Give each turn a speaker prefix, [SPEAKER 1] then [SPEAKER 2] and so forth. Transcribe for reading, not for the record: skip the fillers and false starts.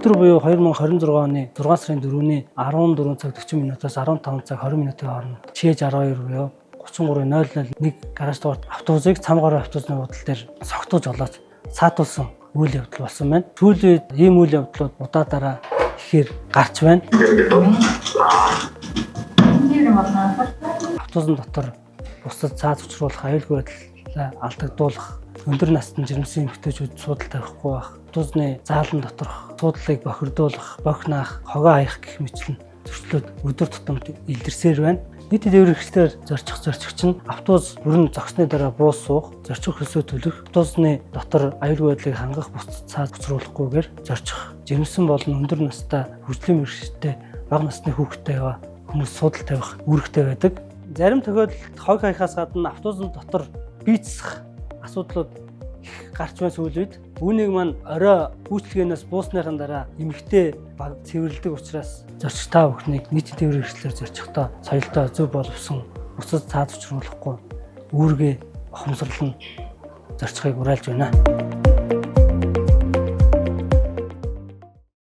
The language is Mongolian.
[SPEAKER 1] Өдөр буюу 2026 оны 6 сарын 4-ний 14 цаг 40 минутаас 15 цаг 20 минутын хооронд ЧЖ12 буюу 33:001 гараж дугаар автобусыг цамгаар автобусны худал дээр согтууж олоод саатуулсан үйл явдал болсон байна. Сүүлийн үед ийм үйл явдлууд удаадараа ихээр гарч байна. Автобусны дотор бусдад цаад учруулах, аюулгүй байдлаа алдагдуулах, өндөр насны жирэмсэн эмэгтэйчүүд суудал тавихгүй байх, автобусны заалан доторх суудлыг бохирдуулах, бохнаах, хогоо хаях гэх мэтлэн зөрчлүүд өдөр тутамд илэрсээр байна. Нийт тээврийн хэрэгслээр зорчих чинь автобус бүрэн зогсны дараа буус суух, зорчих хөлсөө төлөх, автобусны дотор аюулгүй байдлыг хангах, бусдад цаад учруулахгүйгээр зорчих. Жирэмсэн болон өндөр настай, хүчлийн мэргэжтэй, бага насны хүүхэдтэй хүмүүс суудал тавих үүрэгтэй байдаг. Зарим тохиолдолд хог хаяхаас гадна автобусны дотор бийцсэх асуудлууд их гарч байна сүүлийн үед. Үүнийг маань орой үйлчлэгээнээс буусныхаа дараа эмэгтэй баг цэвэрлдэг учраас зорчих та бүхнийг нийт тээврийн хэрэгслээр зорчихдоо соёлтой зөв боловсон, бусад цаад учруулахгүй үүргээ ухамсарлан зорчихыг уриалж байна.